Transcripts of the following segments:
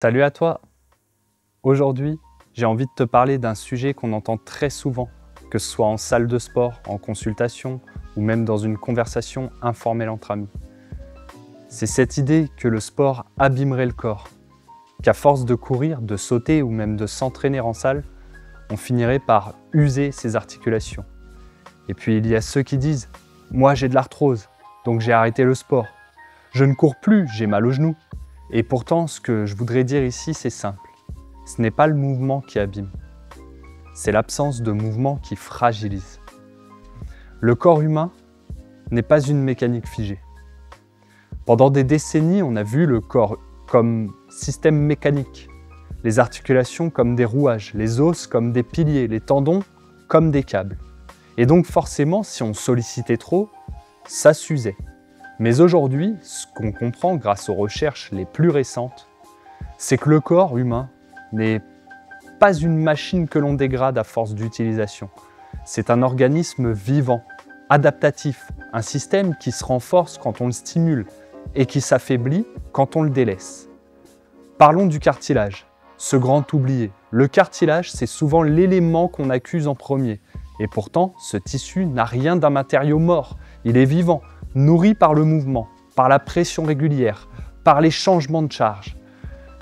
Salut à toi! Aujourd'hui, j'ai envie de te parler d'un sujet qu'on entend très souvent, que ce soit en salle de sport, en consultation ou même dans une conversation informelle entre amis. C'est cette idée que le sport abîmerait le corps, qu'à force de courir, de sauter ou même de s'entraîner en salle, on finirait par user ses articulations. Et puis il y a ceux qui disent « Moi j'ai de l'arthrose, donc j'ai arrêté le sport. Je ne cours plus, j'ai mal aux genoux. » Et pourtant, ce que je voudrais dire ici, c'est simple. Ce n'est pas le mouvement qui abîme, c'est l'absence de mouvement qui fragilise. Le corps humain n'est pas une mécanique figée. Pendant des décennies, on a vu le corps comme système mécanique, les articulations comme des rouages, les os comme des piliers, les tendons comme des câbles. Et donc forcément, si on sollicitait trop, ça s'usait. Mais aujourd'hui, ce qu'on comprend grâce aux recherches les plus récentes, c'est que le corps humain n'est pas une machine que l'on dégrade à force d'utilisation. C'est un organisme vivant, adaptatif, un système qui se renforce quand on le stimule et qui s'affaiblit quand on le délaisse. Parlons du cartilage, ce grand oublié. Le cartilage, c'est souvent l'élément qu'on accuse en premier. Et pourtant, ce tissu n'a rien d'un matériau mort, il est vivant, nourri par le mouvement, par la pression régulière, par les changements de charge.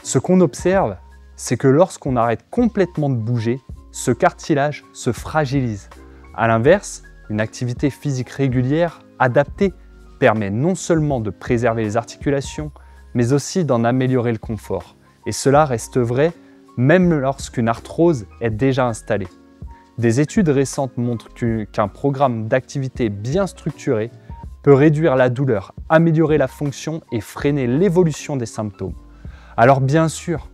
Ce qu'on observe, c'est que lorsqu'on arrête complètement de bouger, ce cartilage se fragilise. A l'inverse, une activité physique régulière, adaptée, permet non seulement de préserver les articulations, mais aussi d'en améliorer le confort. Et cela reste vrai même lorsqu'une arthrose est déjà installée. Des études récentes montrent qu'un programme d'activité bien structuré peut réduire la douleur, améliorer la fonction et freiner l'évolution des symptômes. Alors bien sûr,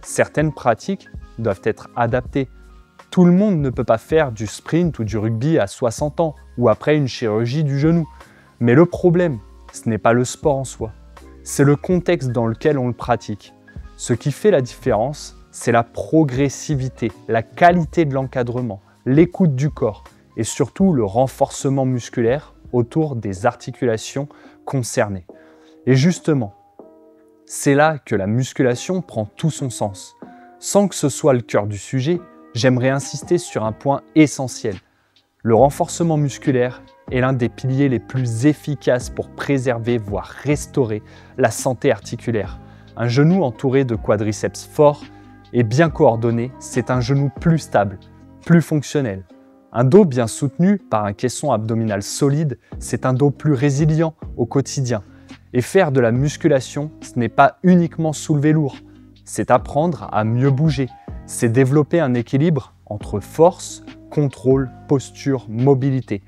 certaines pratiques doivent être adaptées. Tout le monde ne peut pas faire du sprint ou du rugby à 60 ans ou après une chirurgie du genou. Mais le problème, ce n'est pas le sport en soi, c'est le contexte dans lequel on le pratique. Ce qui fait la différence, c'est la progressivité, la qualité de l'encadrement, l'écoute du corps et surtout le renforcement musculaire autour des articulations concernées. Et justement, c'est là que la musculation prend tout son sens. Sans que ce soit le cœur du sujet, j'aimerais insister sur un point essentiel. Le renforcement musculaire est l'un des piliers les plus efficaces pour préserver, voire restaurer la santé articulaire. Un genou entouré de quadriceps forts et bien coordonné, c'est un genou plus stable, plus fonctionnel. Un dos bien soutenu par un caisson abdominal solide, c'est un dos plus résilient au quotidien. Et faire de la musculation, ce n'est pas uniquement soulever lourd, c'est apprendre à mieux bouger, c'est développer un équilibre entre force, contrôle, posture, mobilité.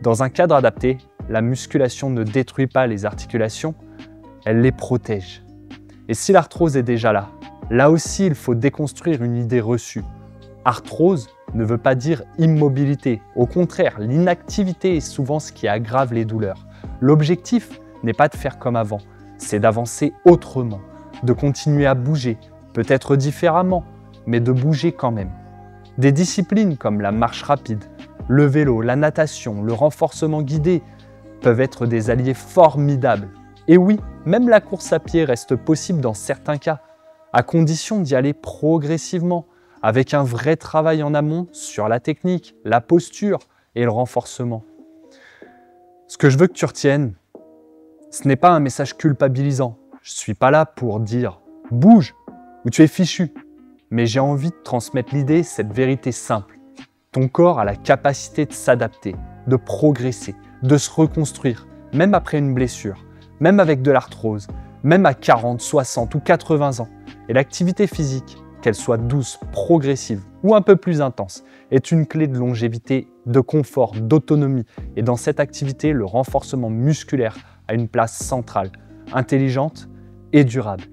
Dans un cadre adapté, la musculation ne détruit pas les articulations, elle les protège. Et si l'arthrose est déjà là, là aussi il faut déconstruire une idée reçue. Arthrose ne veut pas dire immobilité. Au contraire, l'inactivité est souvent ce qui aggrave les douleurs. L'objectif n'est pas de faire comme avant, c'est d'avancer autrement, de continuer à bouger, peut-être différemment, mais de bouger quand même. Des disciplines comme la marche rapide, le vélo, la natation, le renforcement guidé peuvent être des alliés formidables. Et oui, même la course à pied reste possible dans certains cas, à condition d'y aller progressivement, avec un vrai travail en amont sur la technique, la posture et le renforcement. Ce que je veux que tu retiennes, ce n'est pas un message culpabilisant. Je ne suis pas là pour dire « bouge » ou « tu es fichu ». Mais j'ai envie de transmettre l'idée, cette vérité simple. Ton corps a la capacité de s'adapter, de progresser, de se reconstruire, même après une blessure, même avec de l'arthrose, même à 40, 60 ou 80 ans. Et l'activité physique, qu'elle soit douce, progressive ou un peu plus intense, est une clé de longévité, de confort, d'autonomie. Et dans cette activité, le renforcement musculaire a une place centrale, intelligente et durable.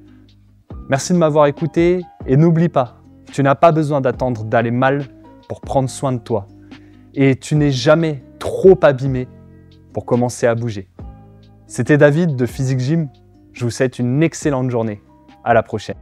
Merci de m'avoir écouté et n'oublie pas, tu n'as pas besoin d'attendre d'aller mal pour prendre soin de toi. Et tu n'es jamais trop abîmé pour commencer à bouger. C'était David de Physique Gym. Je vous souhaite une excellente journée. À la prochaine.